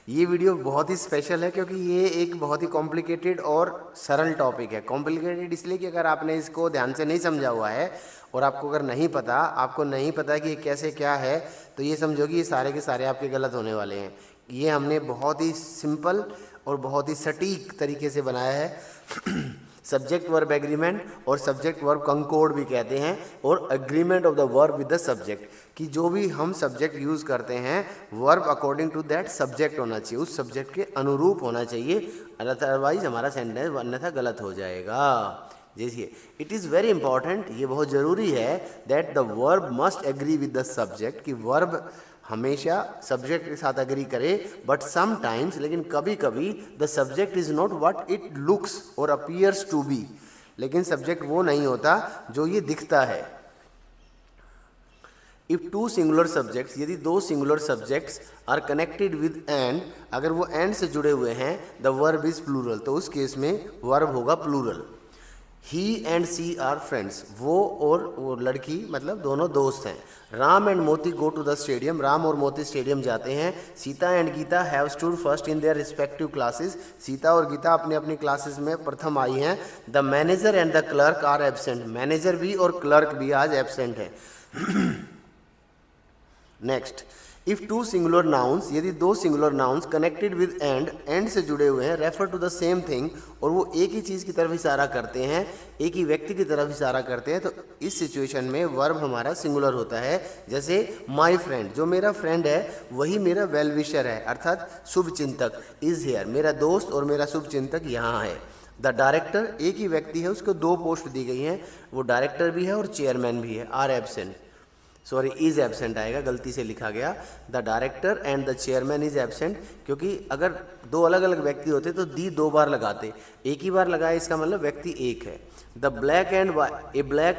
ये वीडियो बहुत ही स्पेशल है क्योंकि ये एक बहुत ही कॉम्प्लिकेटेड और सरल टॉपिक है। कॉम्प्लिकेटेड इसलिए कि अगर आपने इसको ध्यान से नहीं समझा हुआ है और आपको अगर आपको नहीं पता कि ये कैसे क्या है, तो ये समझो कि ये सारे के सारे आपके गलत होने वाले हैं। ये हमने बहुत ही सिंपल और बहुत ही सटीक तरीके से बनाया है। सब्जेक्ट वर्ब एग्रीमेंट और सब्जेक्ट वर्ब कंकोर्ड भी कहते हैं, और agreement of the verb with the subject, कि जो भी हम सब्जेक्ट यूज़ करते हैं verb according to that subject होना चाहिए, उस सब्जेक्ट के अनुरूप होना चाहिए, अदरवाइज हमारा सेंटेंस अन्यथा गलत हो जाएगा। जैसे इट इज़ वेरी इंपॉर्टेंट, ये बहुत ज़रूरी है that the verb must agree with the subject, कि वर्ब हमेशा सब्जेक्ट के साथ एग्री करे, बट समटाइम्स, लेकिन कभी कभी the subject is not what it looks और अपीयर्स टू बी, लेकिन सब्जेक्ट वो नहीं होता जो ये दिखता है। इफ टू सिंगुलर सब्जेक्ट्स, यदि दो singular subjects are connected with and, अगर वो एंड से जुड़े हुए हैं, द वर्ब इज प्लूरल, तो उस केस में वर्ब होगा plural. He and she are friends, वो और वो लड़की मतलब दोनों दोस्त हैं। Ram and Moti go to the stadium, Ram और मोती स्टेडियम जाते हैं। Sita and Gita have stood first in their respective classes, Sita और गीता अपनी अपनी क्लासेस में प्रथम आई हैं। The manager and the clerk are absent, manager भी और क्लर्क भी आज एब्सेंट है। Next, if two singular nouns, यदि दो सिंगुलर नाउन्स कनेक्टेड विद एंड, एंड से जुड़े हुए हैं, refer to the same thing, और वो एक ही चीज़ की तरफ इशारा करते हैं, एक ही व्यक्ति की तरफ इशारा करते हैं, तो इस सिचुएशन में वर्ब हमारा सिंगुलर होता है। जैसे माई फ्रेंड, जो मेरा फ्रेंड है वही मेरा वेल विशर है, अर्थात शुभ चिंतक, इज हेयर, मेरा दोस्त और मेरा शुभ चिंतक यहाँ है। द डायरेक्टर, एक ही व्यक्ति है, उसको दो पोस्ट दी गई हैं, वो डायरेक्टर भी है और चेयरमैन भी है, are absent, sorry is absent आएगा, गलती से लिखा गया। The director and the chairman is absent, क्योंकि अगर दो अलग अलग व्यक्ति होते तो दी दो बार लगाते, एक ही बार लगाए, इसका मतलब व्यक्ति एक है। द ब्लैक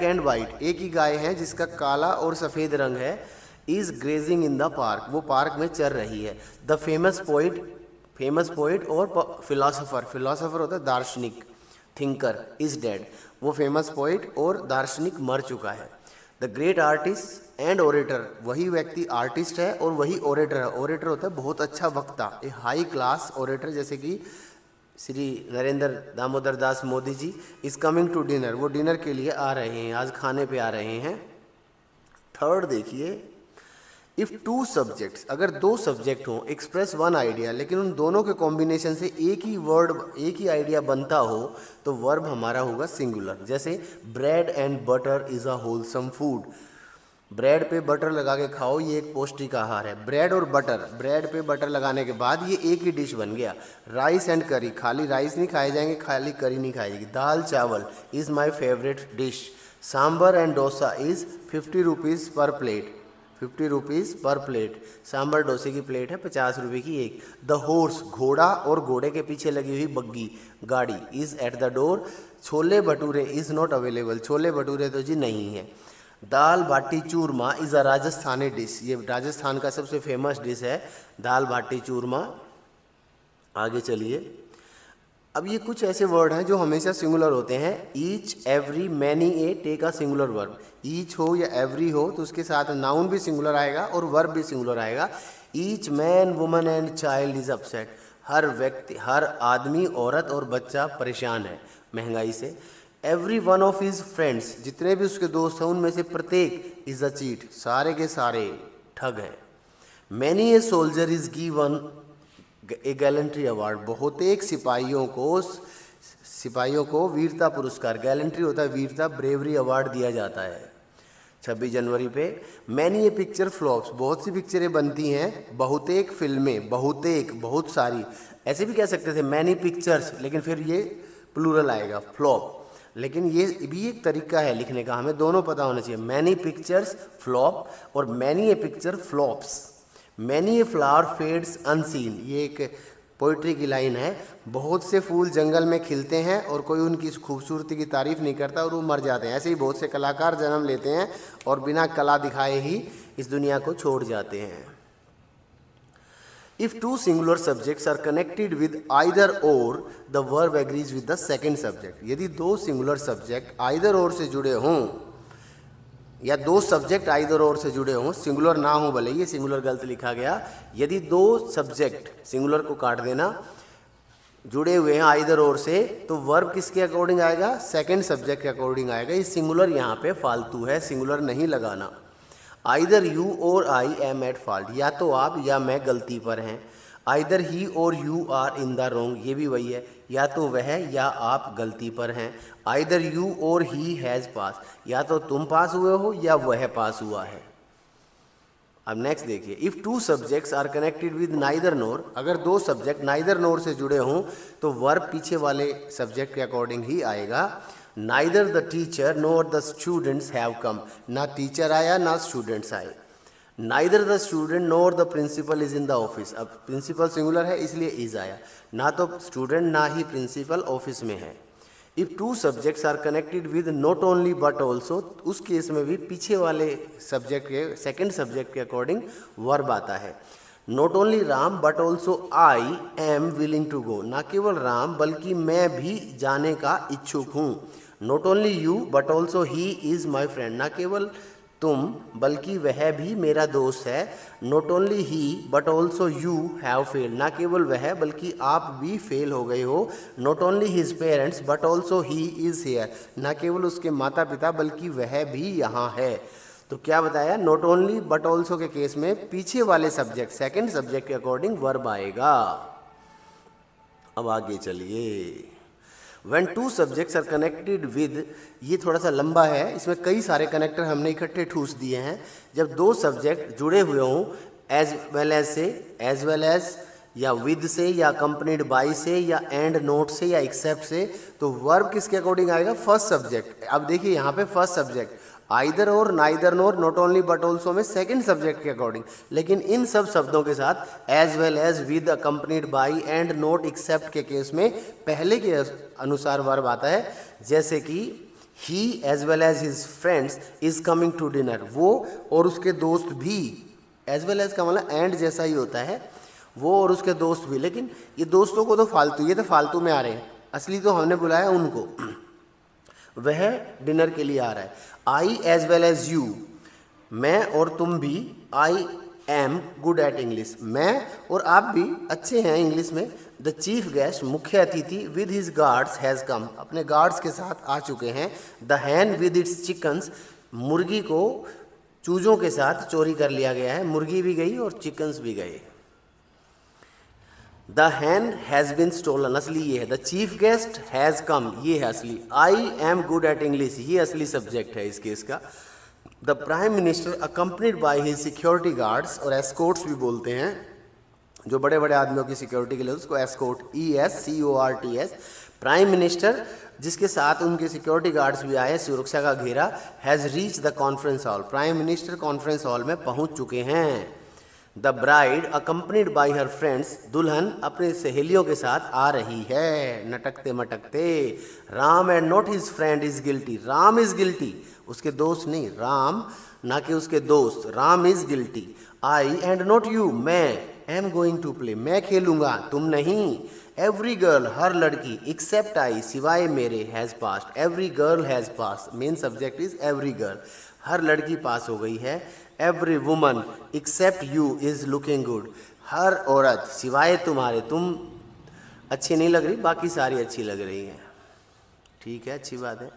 एंड वाइट, एक ही गाय है जिसका काला और सफ़ेद रंग है, is grazing in the park, वो पार्क में चर रही है। द फेमस पोइट और फिलोसोफर होता है दार्शनिक, थिंकर, इज डेड, वो फेमस पोइट और दार्शनिक मर चुका है। The great artist and orator, वही व्यक्ति आर्टिस्ट है और वही ओरेटर है, ओरेटर होता है बहुत अच्छा वक्ता, ए हाई क्लास ओरेटर, जैसे कि Shri Narendra Damodar Das Modi ji is coming to dinner, वो डिनर के लिए आ रहे हैं, आज खाने पे आ रहे हैं। थर्ड देखिए, इफ टू सब्जेक्ट्स, अगर दो सब्जेक्ट हों, एक्सप्रेस वन आइडिया, लेकिन उन दोनों के कॉम्बिनेशन से एक ही वर्ड, एक ही आइडिया बनता हो, तो वर्ब हमारा होगा सिंगुलर। जैसे bread and butter is a wholesome food, bread पे बटर लगा के खाओ, ये एक पौष्टिक आहार है। ब्रेड और बटर, ब्रेड पे बटर लगाने के बाद ये एक ही डिश बन गया। राइस एंड करी, खाली राइस नहीं खाए जाएंगे, खाली करी नहीं खाई जाएगी। Dal chawal is my favourite dish. Sambar and dosa is 50 rupees per plate, 50 rupees per plate, sambar डोसे की प्लेट है 50 रुपये की एक। द हॉर्स, घोड़ा और घोड़े के पीछे लगी हुई बग्गी, गाड़ी, is at the door. Chole bhature is not available, chole bhature तो जी नहीं है। दाल बाटी चूरमा इज़ अ राजस्थानी डिश, ये राजस्थान का सबसे फेमस डिश है दाल बाटी चूरमा। आगे चलिए, अब ये कुछ ऐसे वर्ड हैं जो हमेशा सिंगुलर होते हैं। Each, every, many, a, take a singular verb, each हो या एवरी हो तो उसके साथ नाउन भी सिंगुलर आएगा और वर्ब भी सिंगुलर आएगा। Each man, woman and child is upset, हर व्यक्ति, हर आदमी, औरत और बच्चा परेशान है महंगाई से। Every one of his friends, जितने भी उसके दोस्त हैं उनमें से प्रत्येक, इज अ चीट, सारे के सारे ठग हैं। Many a soldier is given A gallantry award, बहुत एक सिपाहियों को वीरता पुरस्कार, गैलेंट्री होता है वीरता, ब्रेवरी अवार्ड दिया जाता है 26 जनवरी पे। मैनी ए पिक्चर फ्लॉप्स, बहुत सी पिक्चरें बनती हैं, बहुतेक फिल्में, बहुतेक, बहुत सारी, ऐसे भी कह सकते थे मैनी पिक्चर्स, लेकिन फिर ये प्लूरल आएगा फ्लॉप, लेकिन ये भी एक तरीका है लिखने का, हमें दोनों पता होना चाहिए। मैनी पिक्चर्स फ्लॉप और many a picture flops. Many a flower fades unseen, ये एक पोइट्री की लाइन है। बहुत से फूल जंगल में खिलते हैं और कोई उनकी खूबसूरती की तारीफ नहीं करता और वो मर जाते हैं। ऐसे ही बहुत से कलाकार जन्म लेते हैं और बिना कला दिखाए ही इस दुनिया को छोड़ जाते हैं। If two singular subjects are connected with either or, the verb agrees with the second subject. यदि दो सिंगुलर सब्जेक्ट either or से जुड़े हों, या दो सब्जेक्ट आइदर और से जुड़े हों, सिंगुलर ना हो, भले ये सिंगुलर गलत लिखा गया, यदि दो सब्जेक्ट, सिंगुलर को काट देना, जुड़े हुए हैं आइदर और से, तो वर्ब किसके अकॉर्डिंग आएगा? सेकंड सब्जेक्ट के अकॉर्डिंग आएगा। ये सिंगुलर यहाँ पे फालतू है, सिंगुलर नहीं लगाना। आइदर यू और आई एम एट फॉल्ट, या तो आप या मैं गलती पर हैं। आइदर ही और you are in the wrong, ये भी वही है, या तो वह या आप गलती पर हैं। आइदर यू और ही हैज़ पास, या तो तुम पास हुए हो या वह पास हुआ है। अब नेक्स्ट देखिए, if two subjects are connected with neither nor, अगर दो सब्जेक्ट नाइदर नोर से जुड़े हों तो वर्ब पीछे वाले सब्जेक्ट के अकॉर्डिंग ही आएगा। Neither the teacher nor the students have come, ना टीचर आया ना स्टूडेंट्स आए। Neither the student nor the principal is in the office, अब प्रिंसिपल सिंगुलर है इसलिए इज आया, ना तो स्टूडेंट ना ही प्रिंसिपल ऑफिस में है। If two subjects are connected with not only but also, उस केस में भी पीछे वाले सब्जेक्ट के, सेकंड सब्जेक्ट के अकॉर्डिंग वर्ब आता है। Not only Ram but also I am willing to go, ना केवल राम बल्कि मैं भी जाने का इच्छुक हूँ। Not only you but also he is my friend, ना केवल तुम बल्कि वह भी मेरा दोस्त है। Not only he but also you have fail, ना केवल वह बल्कि आप भी फेल हो गए हो। Not only his parents but also he is here, ना केवल उसके माता पिता बल्कि वह भी यहाँ है। तो क्या बताया? नॉट ओनली बट ऑल्सो के केस में पीछे वाले सब्जेक्ट, सेकंड सब्जेक्ट के अकॉर्डिंग वर्ब आएगा। अब आगे चलिए, When two subjects are connected with, ये थोड़ा सा लंबा है, इसमें कई सारे कनेक्टर हमने इकट्ठे ठूस दिए हैं। जब दो सब्जेक्ट जुड़े हुए हों एज वेल एज से, एज वेल एज या विद से या अकम्पनीड बाई से या एंड नोट से या एक्सेप्ट से, तो वर्ब किसके अकॉर्डिंग आएगा? First subject. अब देखिए यहाँ पे first subject either or, neither nor, not only but also में सेकंड सब्जेक्ट के अकॉर्डिंग, लेकिन इन सब शब्दों के साथ as well as, with, accompanied by, and, not, except के केस में पहले के अनुसार वर्ब आता है। जैसे कि he as well as his friends is coming to dinner, वो और उसके दोस्त भी, एज वेल एज का मतलब एंड जैसा ही होता है, वो और उसके दोस्त भी, लेकिन ये दोस्तों को तो फालतू, ये तो फालतू में आ रहे हैं, असली तो हमने बुलाया उनको। वह डिनर के लिए आ रहा है। I as well as you, मैं और तुम भी। आई एम गुड एट इंग्लिश, मैं और आप भी अच्छे हैं इंग्लिश में। द चीफ गेस्ट, मुख्य अतिथि, with his guards has come, अपने गार्ड्स के साथ आ चुके हैं। The Hahn with its chickens, मुर्गी को चूजों के साथ चोरी कर लिया गया है, मुर्गी भी गई और चिकन्स भी गए। The hen has been stolen, असली ये है। The chief guest has come, ये है असली। I am good at English, ये असली सब्जेक्ट है इस केस का। The prime minister accompanied by his security guards, और एस्कोर्ट्स भी बोलते हैं, जो बड़े बड़े आदमियों की सिक्योरिटी के लिए उसको एस्कोर्ट, ESCORTS। प्राइम मिनिस्टर जिसके साथ उनके सिक्योरिटी गार्ड्स भी आए, सुरक्षा का घेरा, has reached the conference hall, prime minister conference hall में पहुंच चुके हैं। The bride accompanied by her friends, दुल्हन अपने सहेलियों के साथ आ रही है नटकते मटकते। Ram and not his friend is guilty, Ram is guilty, उसके दोस्त नहीं, राम ना कि उसके दोस्त, Ram is guilty. I and not you, मैं एम गोइंग टू प्ले, मैं खेलूंगा तुम नहीं। एवरी गर्ल, हर लड़की, एक्सेप्ट आई, सिवाय मेरे, has passed, every girl has passed, main subject is every girl, हर लड़की पास हो गई है। Every woman except you is looking good, हर औरत सिवाय तुम्हारे, तुम अच्छी नहीं लग रही, बाकी सारी अच्छी लग रही हैं। ठीक है, अच्छी बात है।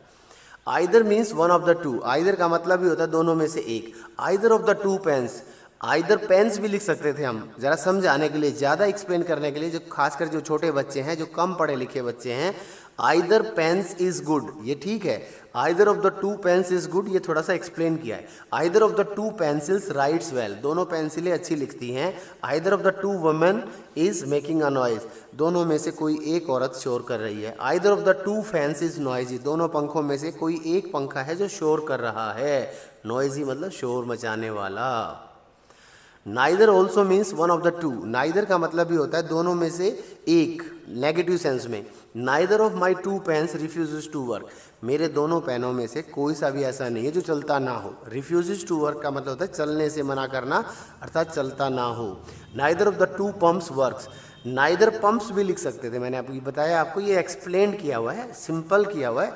Either means one of the two, either का मतलब ही होता है दोनों में से एक। Either of the two pens, either pens भी लिख सकते थे हम, ज़रा समझाने के लिए, ज़्यादा एक्सप्लेन करने के लिए, जो खासकर जो छोटे बच्चे हैं, जो कम पढ़े लिखे बच्चे हैं। आइदर पेन्स इज गुड, ये ठीक है। Either of the two pens is good, ये थोड़ा सा एक्सप्लेन किया है। Either of the two pencils writes well, दोनों पेंसिलें अच्छी लिखती हैं। Either of the two women is making a noise, दोनों में से कोई एक औरत शोर कर रही है। Either of the to fans is noisy, दोनों पंखों में से कोई एक पंखा है जो शोर कर रहा है। नॉइजी मतलब शोर मचाने वाला। Neither also means one of the two, neither का मतलब भी होता है दोनों में से एक, नेगेटिव सेंस में। Neither of my two pens refuses to work, मेरे दोनों पेनों में से कोई सा भी ऐसा नहीं है जो चलता ना हो। रिफ्यूजेज टू वर्क का मतलब होता है चलने से मना करना, अर्थात चलता ना हो। Neither of the to pumps works, neither pumps भी लिख सकते थे, मैंने आपको बताया, आपको ये एक्सप्लेन किया हुआ है, सिंपल किया हुआ है।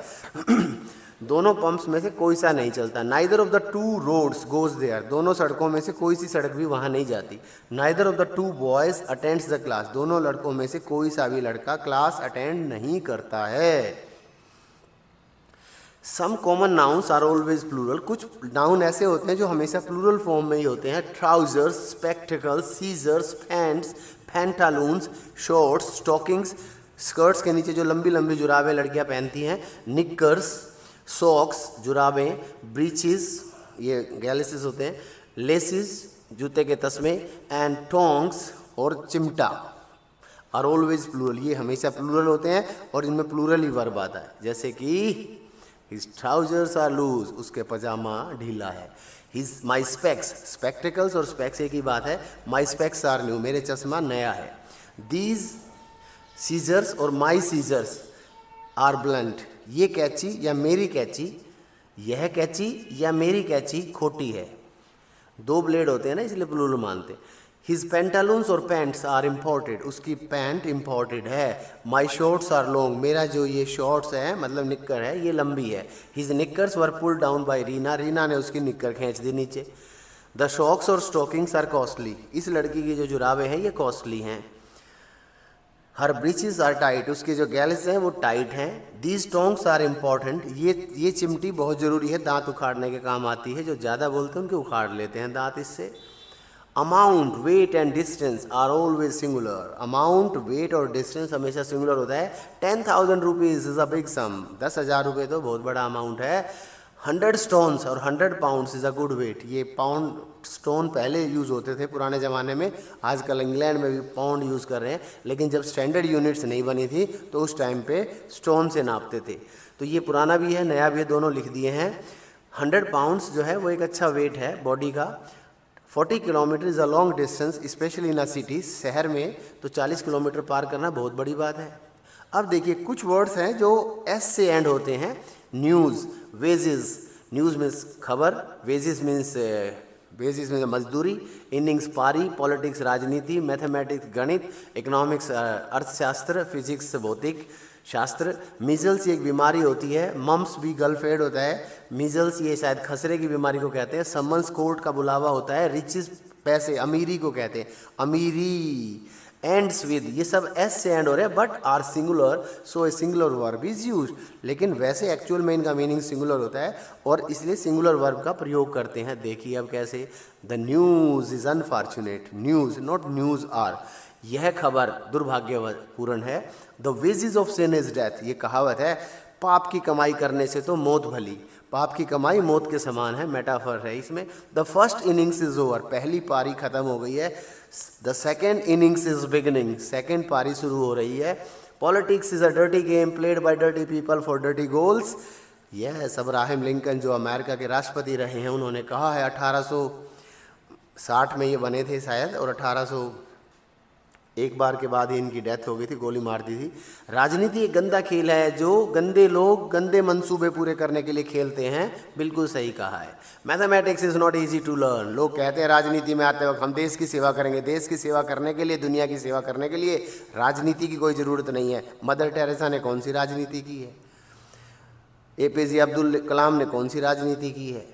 दोनों पंप्स में से कोई सा नहीं चलता। Neither of the two roads goes there, दोनों सड़कों में से कोई सी सड़क भी वहाँ नहीं जाती। Neither of the to boys attends the class, दोनों लड़कों में से कोई सा भी लड़का क्लास अटेंड नहीं करता है। Some common nouns are always plural, कुछ नाउन ऐसे होते हैं जो हमेशा प्लूरल फॉर्म में ही होते हैं। Trousers, spectacles, scissors, pants, pantaloons, shorts, stockings, skirts के नीचे जो लंबी लंबी जुराबें लड़कियां पहनती हैं, निक्कर्स, सॉक्स जुराबें, ब्रीचेस ये गैलिसेस होते हैं, लेसिस जूते के तस्मे, एंड टोंग्स और चिमटा आर ऑलवेज प्लूरल, ये हमेशा प्लूरल होते हैं और इनमें प्लूरल ही वर्ब आता है। जैसे कि His trousers are loose, उसके पजामा ढीला है। My specs, spectacles और specs एक ही बात है। My specs are new, मेरे चश्मा नया है। These scissors और my scissors are blunt, ये कैंची या मेरी कैंची, यह कैंची या मेरी कैंची खोटी है। दो ब्लेड होते हैं ना, इसलिए प्लूरल मानते हैं। His pantaloons और पैंट्स आर इम्पोर्टेड, उसकी पैंट इम्पोर्टेड है। My shorts are long, मेरा जो ये शॉर्ट्स है मतलब निक्कर है ये लंबी है। His knickers were pulled down by Reena, Reena ने उसकी निक्कर खींच दी नीचे। The socks और stockings are costly, इस लड़की की जो जुराबें हैं ये कॉस्टली हैं। Her breeches are tight, उसके जो गैलिस हैं वो टाइट हैं। These tongs are important, ये चिमटी बहुत ज़रूरी है, दांत उखाड़ने के काम आती है। जो ज़्यादा बोलते हैं उनके उखाड़ लेते हैं दांत इससे। Amount, weight and distance are always singular, amount, weight और डिस्टेंस हमेशा सिंगुलर होता है। 10,000 rupees is a big sum, 10,000 रुपये तो बहुत बड़ा अमाउंट है। 100 स्टोन्स और 100 pounds is a good weight, ये पाउंड स्टोन पहले यूज़ होते थे पुराने ज़माने में, आजकल इंग्लैंड में भी पाउंड यूज़ कर रहे हैं, लेकिन जब स्टैंडर्ड यूनिट्स नहीं बनी थी तो उस टाइम पे स्टोन से नापते थे। तो ये पुराना भी है नया भी है, दोनों लिख दिए हैं। 100 पाउंड्स जो है वो एक अच्छा वेट है बॉडी का। 40 kilometre is a long distance specially in a city, शहर में तो 40 किलोमीटर पार करना बहुत बड़ी बात है। अब देखिए कुछ वर्ड्स हैं जो एस से एंड होते हैं। न्यूज़, वेजेस, न्यूज़ मीन्स खबर, वेजेस मीन्स मजदूरी, इनिंग्स पारी, पॉलिटिक्स राजनीति, मैथमेटिक्स गणित, इकोनॉमिक्स अर्थशास्त्र, फिजिक्स भौतिक शास्त्र। मीजल्स एक बीमारी होती है, मम्स भी गर्लफ्रेंड होता है, मीजल्स ये शायद खसरे की बीमारी को कहते हैं। समन्स कोर्ट का बुलावा होता है, रिचेस पैसे, अमीरी को कहते हैं, अमीरी। एंड्स विद, ये सब एस से एंड हो रहे हैं but are singular, so a singular verb is use, लेकिन वैसे एक्चुअल में इनका मीनिंग सिंगुलर होता है और इसलिए सिंगुलर वर्ब का प्रयोग करते हैं। देखिए अब कैसे। The news is unfortunate, news not news are, यह खबर दुर्भाग्यपूर्ण है। The wages of sin is death, ये कहावत है, पाप की कमाई करने से तो मौत भली, पाप की कमाई मौत के समान है, मेटाफर है इसमें। The first innings is over, पहली पारी खत्म हो गई है। The second innings is beginning, second पारी शुरू हो रही है। Politics is a dirty game played by dirty people for dirty goals. यह अब्राहम लिंकन जो अमेरिका के राष्ट्रपति रहे हैं उन्होंने कहा है, 1860 में ये बने थे शायद, और 1801 बार के बाद ही इनकी डेथ हो गई थी, गोली मार दी थी। राजनीति एक गंदा खेल है जो गंदे लोग गंदे मंसूबे पूरे करने के लिए खेलते हैं, बिल्कुल सही कहा है। Mathematics is not easy to learn, लोग कहते हैं राजनीति में आते वक्त हम देश की सेवा करेंगे, देश की सेवा करने के लिए, दुनिया की सेवा करने के लिए राजनीति की कोई ज़रूरत नहीं है। मदर टेरेसा ने कौन सी राजनीति की है? APJ अब्दुल कलाम ने कौन सी राजनीति की है?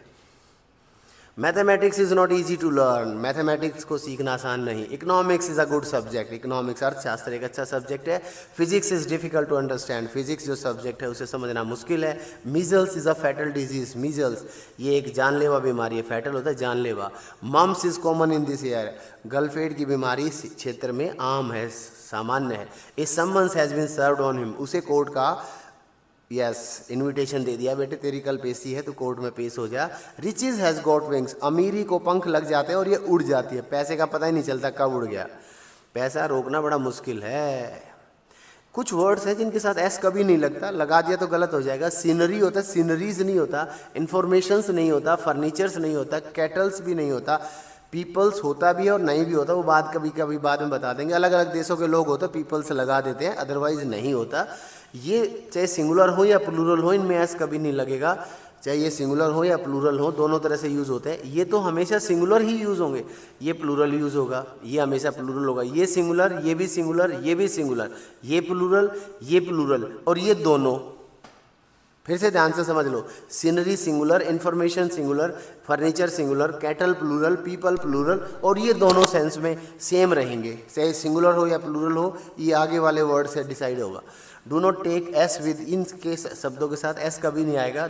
Mathematics is not easy to learn, mathematics को सीखना आसान नहीं। Economics is a good subject, economics अर्थशास्त्र एक अच्छा सब्जेक्ट है। Physics is difficult to understand, physics जो सब्जेक्ट है उसे समझना मुश्किल है। Measles is a fatal disease, measles ये एक जानलेवा बीमारी है, फैटल होता है जानलेवा। Mumps is common in this year, गलफेड की बीमारी इस क्षेत्र में आम है, सामान्य है। ए summons has been served on him, उसे कोर्ट का इनविटेशन दे दिया, बेटे तेरी कल पेशी है तो कोर्ट में पेश हो जा। रिचेज हैज़ गॉट विंग्स, अमीरी को पंख लग जाते हैं और ये उड़ जाती है, पैसे का पता ही नहीं चलता कब उड़ गया। पैसा रोकना बड़ा मुश्किल है। कुछ वर्ड्स हैं जिनके साथ एस कभी नहीं लगता, लगा दिया तो गलत हो जाएगा। सीनरी होता है, सीनरीज नहीं होता, इंफॉर्मेशंस नहीं होता, फर्नीचर्स नहीं होता, कैटल्स भी नहीं होता, पीपल्स होता भी है और नहीं भी होता, वो बात कभी बाद में बता देंगे। अलग अलग देशों के लोग होते पीपल्स लगा देते हैं, अदरवाइज नहीं होता। ये चाहे सिंगुलर हो या प्लूरल हो, इनमें एस कभी नहीं लगेगा, चाहे ये सिंगुलर हो या प्लूरल हो, दोनों तरह से यूज़ होते हैं। ये तो हमेशा सिंगुलर ही यूज़ होंगे, ये प्लूरल यूज़ होगा, ये हमेशा प्लूरल होगा। ये सिंगुलर, ये भी सिंगुलर, ये भी सिंगुलर, ये प्लूरल और ये दोनों फिर से ध्यान से समझ लो, scenery singular, information singular, furniture singular, cattle plural, people plural, और ये दोनों सेंस में सेम रहेंगे, चाहे सिंगुलर हो या प्लूरल हो, ये आगे वाले वर्ड से डिसाइड होगा। Do not take s with, इन के शब्दों के साथ एस कभी नहीं आएगा।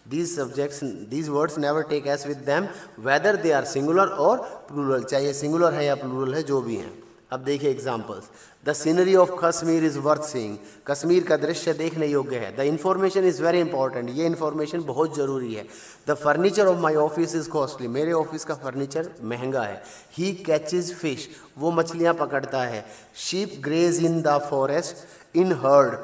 these words never take s with them whether they are singular or plural, चाहे सिंगुलर है या प्लूरल है, जो भी हैं। अब देखिए examples. The scenery of Kashmir is worth seeing, Kashmir का दृश्य देखने योग्य है। The information is very important, ये इन्फॉर्मेशन बहुत ज़रूरी है। The furniture of my office is costly, मेरे ऑफिस का फर्नीचर महंगा है। ही कैचेज फिश, वो मछलियाँ पकड़ता है। Sheep graze in the forest in herd,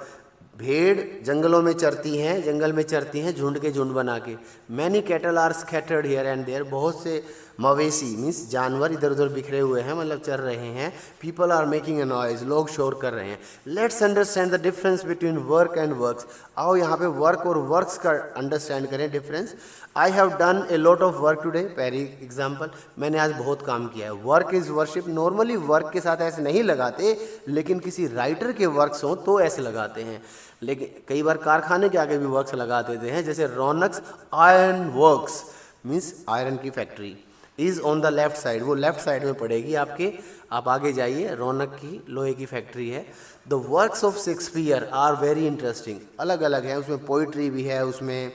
भेड़ जंगलों में चरती हैं, जंगल में चरती हैं झुंड के झुंड बना के। Many cattle are scattered here and there, बहुत से मवेशी मीन्स जानवर इधर उधर बिखरे हुए हैं, मतलब चर रहे हैं। People are making a noise, लोग शोर कर रहे हैं। Let's understand the difference between work and works, आओ यहाँ पे वर्क और वर्क्स का अंडरस्टैंड करें difference. I have done a lot of work today, पहली एग्जाम्पल, मैंने आज बहुत काम किया है। Work is worship, normally work के साथ ऐसे नहीं लगाते, लेकिन किसी राइटर के वर्क्स हों तो ऐसे लगाते हैं। लेकिन कई बार कारखाने के आगे भी वर्क्स लगा देते हैं, जैसे रौनक्स आयरन वर्क्स मीन्स आयरन की factory. Is on the left side, वो लेफ्ट साइड में पड़ेगी आपके, आप आगे जाइए, रौनक की लोहे की फैक्ट्री है। The works of Shakespeare are very interesting, अलग अलग है, उसमें पोइट्री भी है, उसमें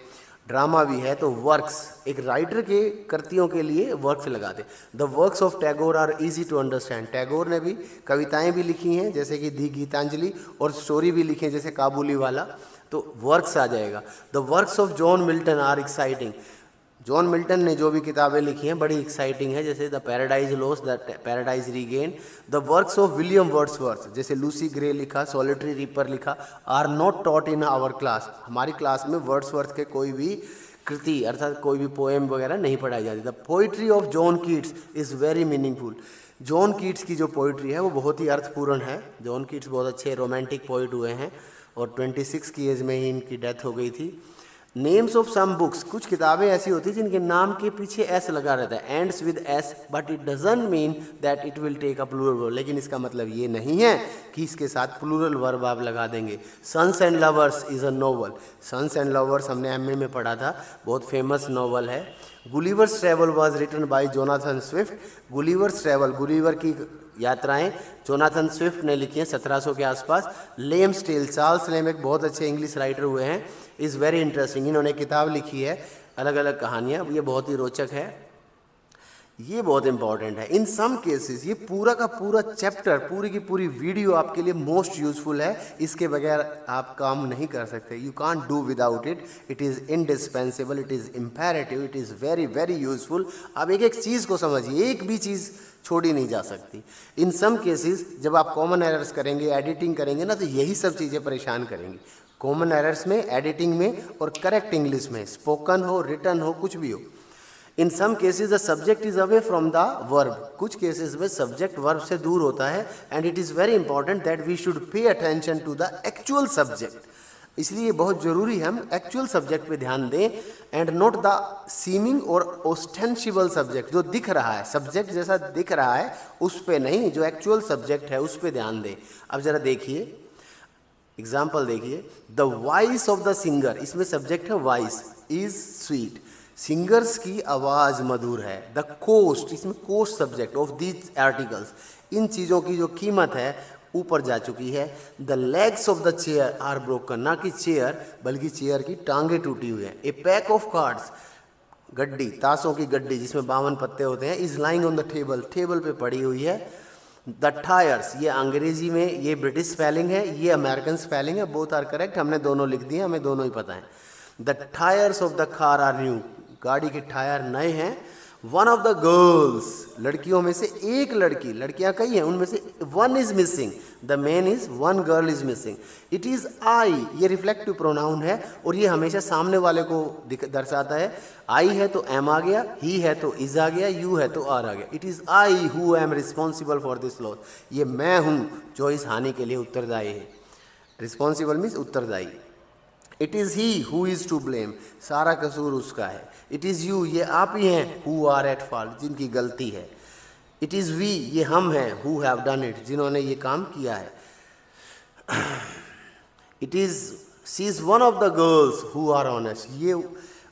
ड्रामा भी है। तो वर्क्स एक राइटर के कृतियों के लिए वर्क्स लगाते। The works of Tagore are easy to understand, Tagore ने भी कविताएं भी लिखी हैं जैसे कि दी गीतांजलि, और स्टोरी भी लिखी है जैसे काबुली वाला, तो वर्क्स आ जाएगा। The works of John Milton are exciting, John Milton ने जो भी किताबें लिखी हैं बड़ी एक्साइटिंग है, जैसे the paradise lost, the paradise regain. The works of William Wordsworth, जैसे लूसी ग्रे लिखा, सॉलिटरी रीपर लिखा, are not taught in our class, हमारी क्लास में वर्ड्सवर्थ के कोई भी कृति अर्थात कोई भी पोएम वगैरह नहीं पढ़ाई जाती। The poetry of John Keats is very meaningful, John Keats की जो पोइट्री है वो बहुत ही अर्थपूर्ण है। जॉन कीट्स बहुत अच्छे रोमांटिक पोइट हुए हैं और 26 की एज में ही इनकी डेथ हो गई थी। नेम्स ऑफ सम बुक्स, कुछ किताबें ऐसी होती हैं जिनके नाम के पीछे एस लगा रहता है, ends with S, but it doesn't mean that it will take a plural verb, लेकिन इसका मतलब ये नहीं है कि इसके साथ प्लूरल वर्ब आप लगा देंगे। Sons and lovers is a novel, sons and lovers हमने एमए में पढ़ा था, बहुत फेमस नोवेल है। Gulliver's travel was written by Jonathan Swift, Gulliver's travel, Gulliver की यात्राएं जोनाथन स्विफ्ट ने लिखी हैं 1700 के आसपास। लेम्स टेल, चार्ल्स लेम एक बहुत अच्छे इंग्लिश राइटर हुए हैं, इज़ वेरी इंटरेस्टिंग, इन्होंने किताब लिखी है अलग अलग कहानियाँ, ये बहुत ही रोचक है, ये बहुत इंपॉर्टेंट है। इन सम केसेस ये पूरा का पूरा चैप्टर, पूरी की पूरी वीडियो आपके लिए मोस्ट यूजफुल है, इसके बगैर आप काम नहीं कर सकते। You can't do without it, it is indispensable, it is imperative, it is very very useful. आप एक एक चीज़ को समझिए, एक भी चीज़ छोड़ी नहीं जा सकती। इन सम केसेस जब आप कॉमन एरर्स करेंगे, एडिटिंग करेंगे ना, तो यही सब चीज़ें परेशान करेंगी। कॉमन एरर्स में, एडिटिंग में और करेक्ट इंग्लिश में, स्पोकन हो, रिटन हो, कुछ भी हो। In some cases the subject is away from the verb, कुछ केसेस में सब्जेक्ट वर्ब से दूर होता है। And it is very important that we should pay attention to the actual subject, इसलिए बहुत ज़रूरी है हम एक्चुअल सब्जेक्ट पे ध्यान दें, एंड नॉट द सीमिंग और ओस्टेंशिबल सब्जेक्ट, जो दिख रहा है, सब्जेक्ट जैसा दिख रहा है उस पे नहीं, जो एक्चुअल सब्जेक्ट है उस पे ध्यान दें। अब ज़रा देखिए एग्जाम्पल देखिए, the voice of the singer, इसमें सब्जेक्ट है वॉइस, इज स्वीट, सिंगर्स की आवाज़ मधुर है। द कोस्ट, इसमें cost subject of these articles, इन चीज़ों की जो कीमत है ऊपर जा चुकी है। The legs of the chair are broken, ना कि चेयर बल्कि चेयर की टांगे टूटी हुई हैं। ए पैक ऑफ कार्ड्स, गड्डी, ताशों की गड्डी जिसमें 52 पत्ते होते हैं, is lying on the table, table पे पड़ी हुई है। द टायर्स, ये अंग्रेजी में, ये ब्रिटिश स्पेलिंग है, ये अमेरिकन स्पेलिंग है, बोथ आर करेक्ट, हमने दोनों लिख दिए, हमें दोनों ही पता है। The tyres of the car are new, गाड़ी के टायर नए हैं। वन ऑफ द गर्ल्स, लड़कियों में से एक लड़की, लड़कियां कई हैं उनमें से one is missing, the man is, one girl is missing. It is I, ये रिफ्लेक्टिव प्रोनाउन है और ये हमेशा सामने वाले को दर्शाता है। आई है तो एम आ गया, ही है तो इज आ गया, यू है तो आर आ गया। It is I who am responsible for this loss, ये मैं हूं जो इस हानि के लिए उत्तरदायी है। रिस्पॉन्सिबल मीन्स उत्तरदायी। It is he who is to blame, सारा कसूर उसका है। इट इज़ यू, ये आप ही हैं, हु आर एट फॉल्ट, जिनकी गलती है। इट इज़ वी, ये हम हैं, हु हैव डन इट, जिन्होंने ये काम किया है। It is she is one of the girls who are honest, ये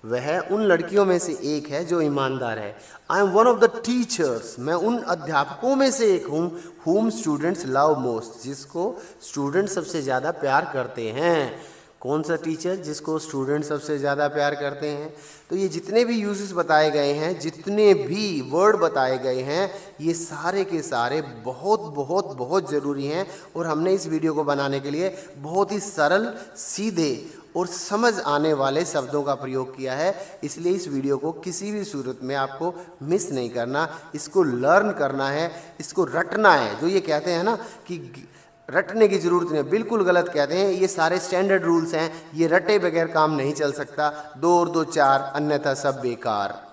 वह उन लड़कियों में से एक है जो ईमानदार है। I am one of the teachers, मैं उन अध्यापकों में से एक हूँ whom स्टूडेंट्स लव मोस्ट, जिसको स्टूडेंट सबसे ज़्यादा प्यार करते हैं। कौन सा टीचर? जिसको स्टूडेंट सबसे ज़्यादा प्यार करते हैं। तो ये जितने भी यूजेस बताए गए हैं, जितने भी वर्ड बताए गए हैं, ये सारे के सारे बहुत बहुत बहुत ज़रूरी हैं और हमने इस वीडियो को बनाने के लिए बहुत ही सरल, सीधे और समझ आने वाले शब्दों का प्रयोग किया है। इसलिए इस वीडियो को किसी भी सूरत में आपको मिस नहीं करना, इसको लर्न करना है, इसको रटना है। जो ये कहते हैं ना कि रटने की ज़रूरत नहीं, बिल्कुल गलत कहते हैं। ये सारे स्टैंडर्ड रूल्स हैं, ये रटे बगैर काम नहीं चल सकता। 2 और 2 4, अन्यथा सब बेकार।